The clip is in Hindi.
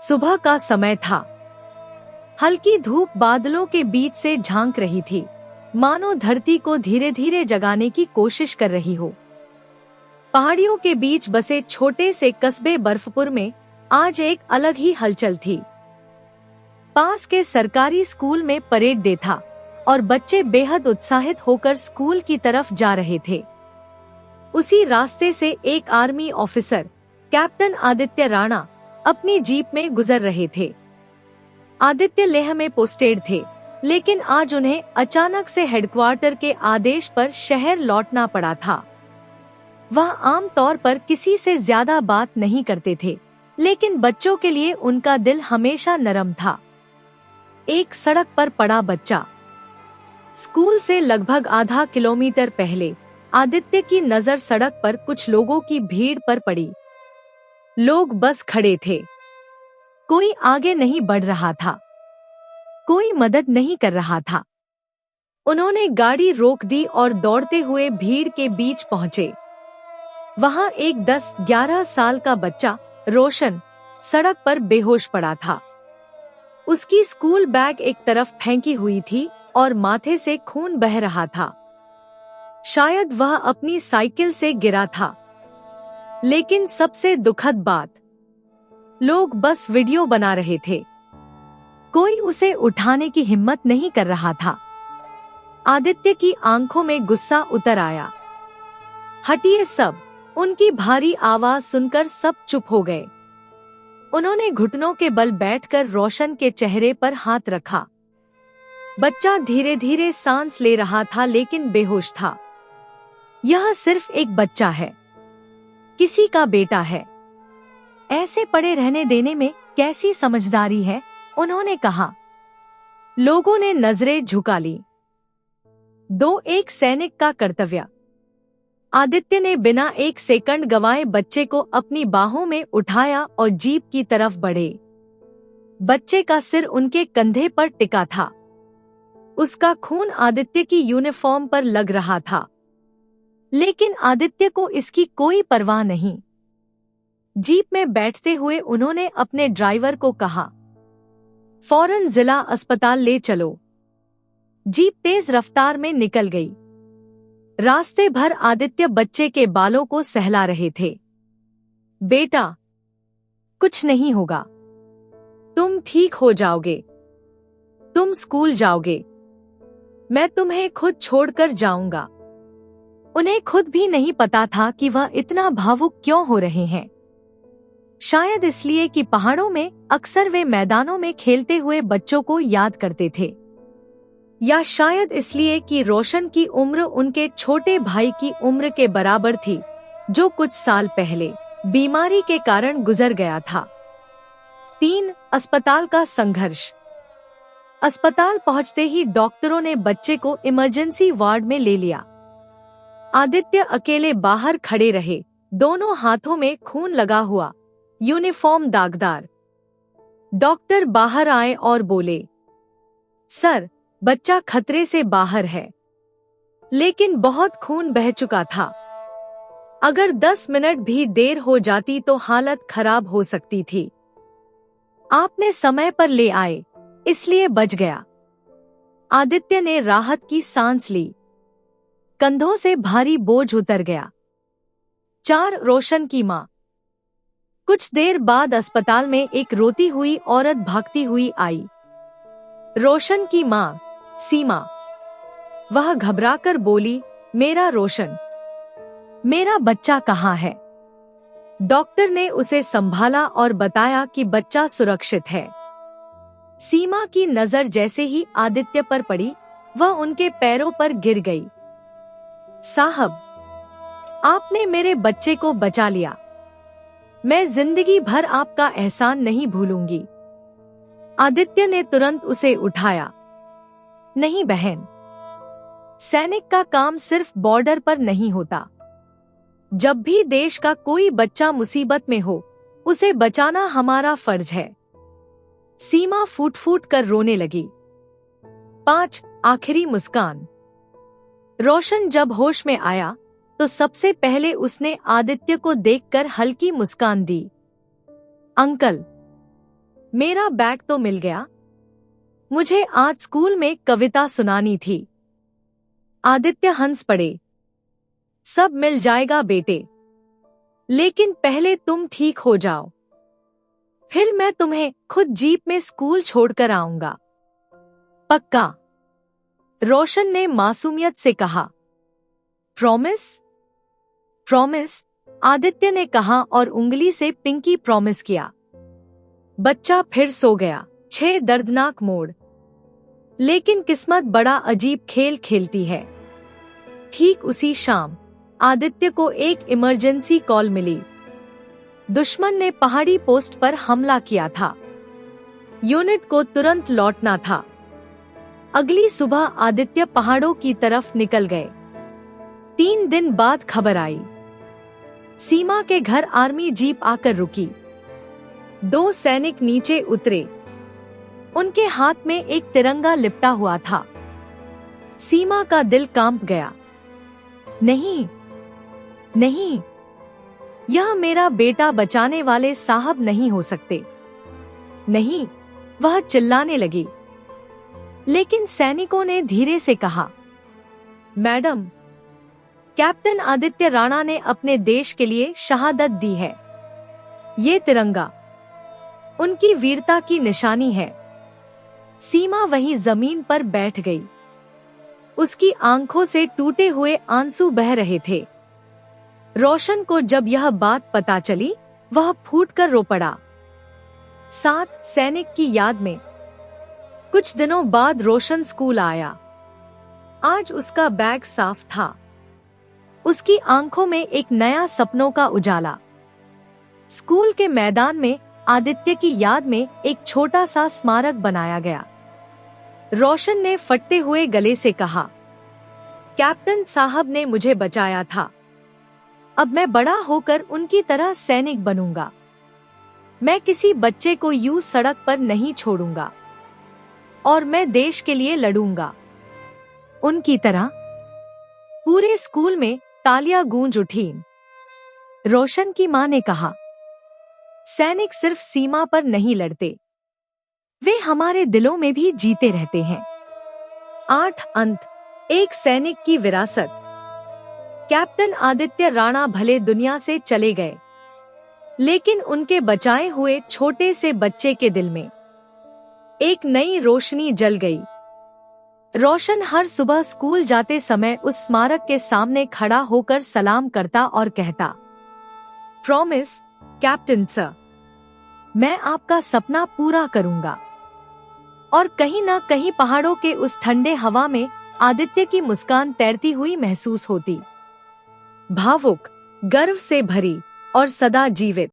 सुबह का समय था। हल्की धूप बादलों के बीच से झांक रही थी, मानो धरती को धीरे धीरे जगाने की कोशिश कर रही हो। पहाड़ियों के बीच बसे छोटे से कस्बे बर्फपुर में आज एक अलग ही हलचल थी। पास के सरकारी स्कूल में परेड डे था और बच्चे बेहद उत्साहित होकर स्कूल की तरफ जा रहे थे। उसी रास्ते से एक army officer, captain Aditya Rana, अपनी जीप में गुजर रहे थे। आदित्य लेह में पोस्टेड थे, लेकिन आज उन्हें अचानक से हेडक्वार्टर के आदेश पर शहर लौटना पड़ा था। वह आम तौर पर किसी से ज्यादा बात नहीं करते थे, लेकिन बच्चों के लिए उनका दिल हमेशा नरम था। एक सड़क पर पड़ा बच्चा। स्कूल से लगभग आधा किलोमीटर पहले आदित्य की नजर सड़क पर कुछ लोगों की भीड़ पर पड़ी। लोग बस खड़े थे। कोई आगे नहीं बढ़ रहा था, कोई मदद नहीं कर रहा था। उन्होंने गाड़ी रोक दी और दौड़ते हुए भीड़ के बीच पहुंचे। वहां एक 10-11 साल का बच्चा, रोशन, सड़क पर बेहोश पड़ा था। उसकी स्कूल बैग एक तरफ फेंकी हुई थी और माथे से खून बह रहा था। शायद वह अपनी साइकिल से गिरा था। लेकिन सबसे दुखद बात, लोग बस वीडियो बना रहे थे। कोई उसे उठाने की हिम्मत नहीं कर रहा था। आदित्य की आंखों में गुस्सा उतर आया। हटिए सब! उनकी भारी आवाज सुनकर सब चुप हो गए। उन्होंने घुटनों के बल बैठकर रोशन के चेहरे पर हाथ रखा। बच्चा धीरे धीरे सांस ले रहा था, लेकिन बेहोश था। यह सिर्फ एक बच्चा है, किसी का बेटा है। ऐसे पड़े रहने देने में कैसी समझदारी है, उन्होंने कहा। लोगों ने नजरें झुका ली। एक सैनिक का कर्तव्य। आदित्य ने बिना एक सेकंड गंवाए बच्चे को अपनी बाहों में उठाया और जीप की तरफ बढ़े। बच्चे का सिर उनके कंधे पर टिका था। उसका खून आदित्य की यूनिफॉर्म पर लग रहा था, लेकिन आदित्य को इसकी कोई परवाह नहीं। जीप में बैठते हुए उन्होंने अपने ड्राइवर को कहा, फौरन जिला अस्पताल ले चलो। जीप तेज रफ्तार में निकल गई। रास्ते भर आदित्य बच्चे के बालों को सहला रहे थे। बेटा, कुछ नहीं होगा, तुम ठीक हो जाओगे, तुम स्कूल जाओगे, मैं तुम्हें खुद छोड़कर जाऊंगा। उन्हें खुद भी नहीं पता था कि वह इतना भावुक क्यों हो रहे हैं। शायद इसलिए कि पहाड़ों में अक्सर वे मैदानों में खेलते हुए बच्चों को याद करते थे, या शायद इसलिए कि रोशन की उम्र उनके छोटे भाई की उम्र के बराबर थी, जो कुछ साल पहले बीमारी के कारण गुजर गया था। 3. अस्पताल का संघर्ष। अस्पताल पहुंचते ही डॉक्टरों ने बच्चे को इमरजेंसी वार्ड में ले लिया। आदित्य अकेले बाहर खड़े रहे, दोनों हाथों में खून लगा हुआ, यूनिफॉर्म दागदार। डॉक्टर बाहर आए और बोले, सर, बच्चा खतरे से बाहर है, लेकिन बहुत खून बह चुका था। अगर 10 मिनट भी देर हो जाती तो हालत खराब हो सकती थी। आपने समय पर ले आए, इसलिए बच गया। आदित्य ने राहत की सांस ली। कंधों से भारी बोझ उतर गया। 4. रोशन की मां। कुछ देर बाद अस्पताल में एक रोती हुई औरत भागती हुई आई। रोशन की मां, सीमा। वह घबराकर बोली, मेरा रोशन, मेरा बच्चा कहाँ है? डॉक्टर ने उसे संभाला और बताया कि बच्चा सुरक्षित है। सीमा की नजर जैसे ही आदित्य पर पड़ी, वह उनके पैरों पर गिर गई। साहब, आपने मेरे बच्चे को बचा लिया। मैं जिंदगी भर आपका एहसान नहीं भूलूंगी। आदित्य ने तुरंत उसे उठाया। नहीं बहन, सैनिक का काम सिर्फ बॉर्डर पर नहीं होता। जब भी देश का कोई बच्चा मुसीबत में हो, उसे बचाना हमारा फर्ज है। सीमा फूट फूट कर रोने लगी। 5. आखिरी मुस्कान। रोशन जब होश में आया तो सबसे पहले उसने आदित्य को देखकर हल्की मुस्कान दी। अंकल, मेरा बैग तो मिल गया। मुझे आज स्कूल में कविता सुनानी थी। आदित्य हंस पड़े। सब मिल जाएगा बेटे, लेकिन पहले तुम ठीक हो जाओ, फिर मैं तुम्हें खुद जीप में स्कूल छोड़कर आऊंगा। पक्का? रोशन ने मासूमियत से कहा। प्रॉमिस? प्रॉमिस, आदित्य ने कहा और उंगली से पिंकी प्रॉमिस किया। बच्चा फिर सो गया। 6 दर्दनाक मोड़। लेकिन किस्मत बड़ा अजीब खेल खेलती है। ठीक उसी शाम आदित्य को एक इमरजेंसी कॉल मिली। दुश्मन ने पहाड़ी पोस्ट पर हमला किया था। यूनिट को तुरंत लौटना था। अगली सुबह आदित्य पहाड़ों की तरफ निकल गए। 3 दिन बाद खबर आई। सीमा के घर आर्मी जीप आकर रुकी। 2 सैनिक नीचे उतरे। उनके हाथ में एक तिरंगा लिपटा हुआ था। सीमा का दिल कांप गया। नहीं, नहीं, यह मेरा बेटा बचाने वाले साहब नहीं हो सकते। नहीं, वह चिल्लाने लगी। लेकिन सैनिकों ने धीरे से कहा, मैडम, कैप्टन आदित्य राणा ने अपने देश के लिए शहादत दी है। ये तिरंगा उनकी वीरता की निशानी है। सीमा वहीं जमीन पर बैठ गई। उसकी आंखों से टूटे हुए आंसू बह रहे थे। रोशन को जब यह बात पता चली, वह फूटकर रो पड़ा। 7 सैनिक की याद में। कुछ दिनों बाद रोशन स्कूल आया। आज उसका बैग साफ था। उसकी आंखों में एक नया सपनों का उजाला। स्कूल के मैदान में आदित्य की याद में एक छोटा सा स्मारक बनाया गया। रोशन ने फटते हुए गले से कहा, कैप्टन साहब ने मुझे बचाया था। अब मैं बड़ा होकर उनकी तरह सैनिक बनूंगा। मैं किसी बच्चे को यूं सड़क पर नहीं छोड़ूंगा और मैं देश के लिए लड़ूंगा उनकी तरह। पूरे स्कूल में तालियां गूंज उठी। रोशन की मां ने कहा, सैनिक सिर्फ सीमा पर नहीं लड़ते, वे हमारे दिलों में भी जीते रहते हैं। 8 अंत, एक सैनिक की विरासत। कैप्टन आदित्य राणा भले दुनिया से चले गए, लेकिन उनके बचाए हुए छोटे से बच्चे के दिल में एक नई रोशनी जल गई। रोशन हर सुबह स्कूल जाते समय उस स्मारक के सामने खड़ा होकर सलाम करता और कहता, प्रॉमिस कैप्टन सर, मैं आपका सपना पूरा करूंगा। और कहीं ना कहीं पहाड़ों के उस ठंडे हवा में आदित्य की मुस्कान तैरती हुई महसूस होती। भावुक, गर्व से भरी और सदा जीवित।